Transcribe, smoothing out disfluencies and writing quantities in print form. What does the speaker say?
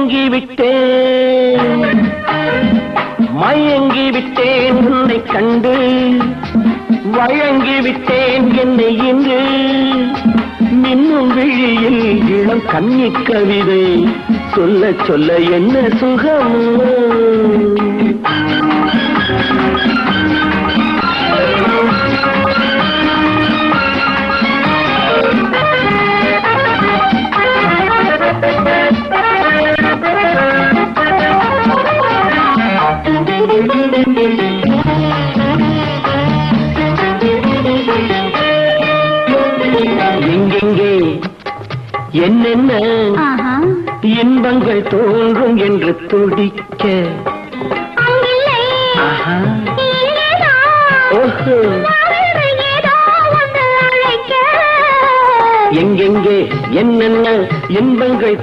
மயங்கி விட்டேன் மயங்கி விட்டேன் உன்னை கண்டு வழங்கி விட்டேன் என்னை இன்று மின்னும் விழியில் இளம் கன்னி கவிதை சொல்ல சொல்ல என்ன சுகம் எங்கெங்கே என்னென்ன இன்பங்கள் தோன்றும் என்று துடிக்க எங்கெங்கே என்னென்ன இன்பங்கள்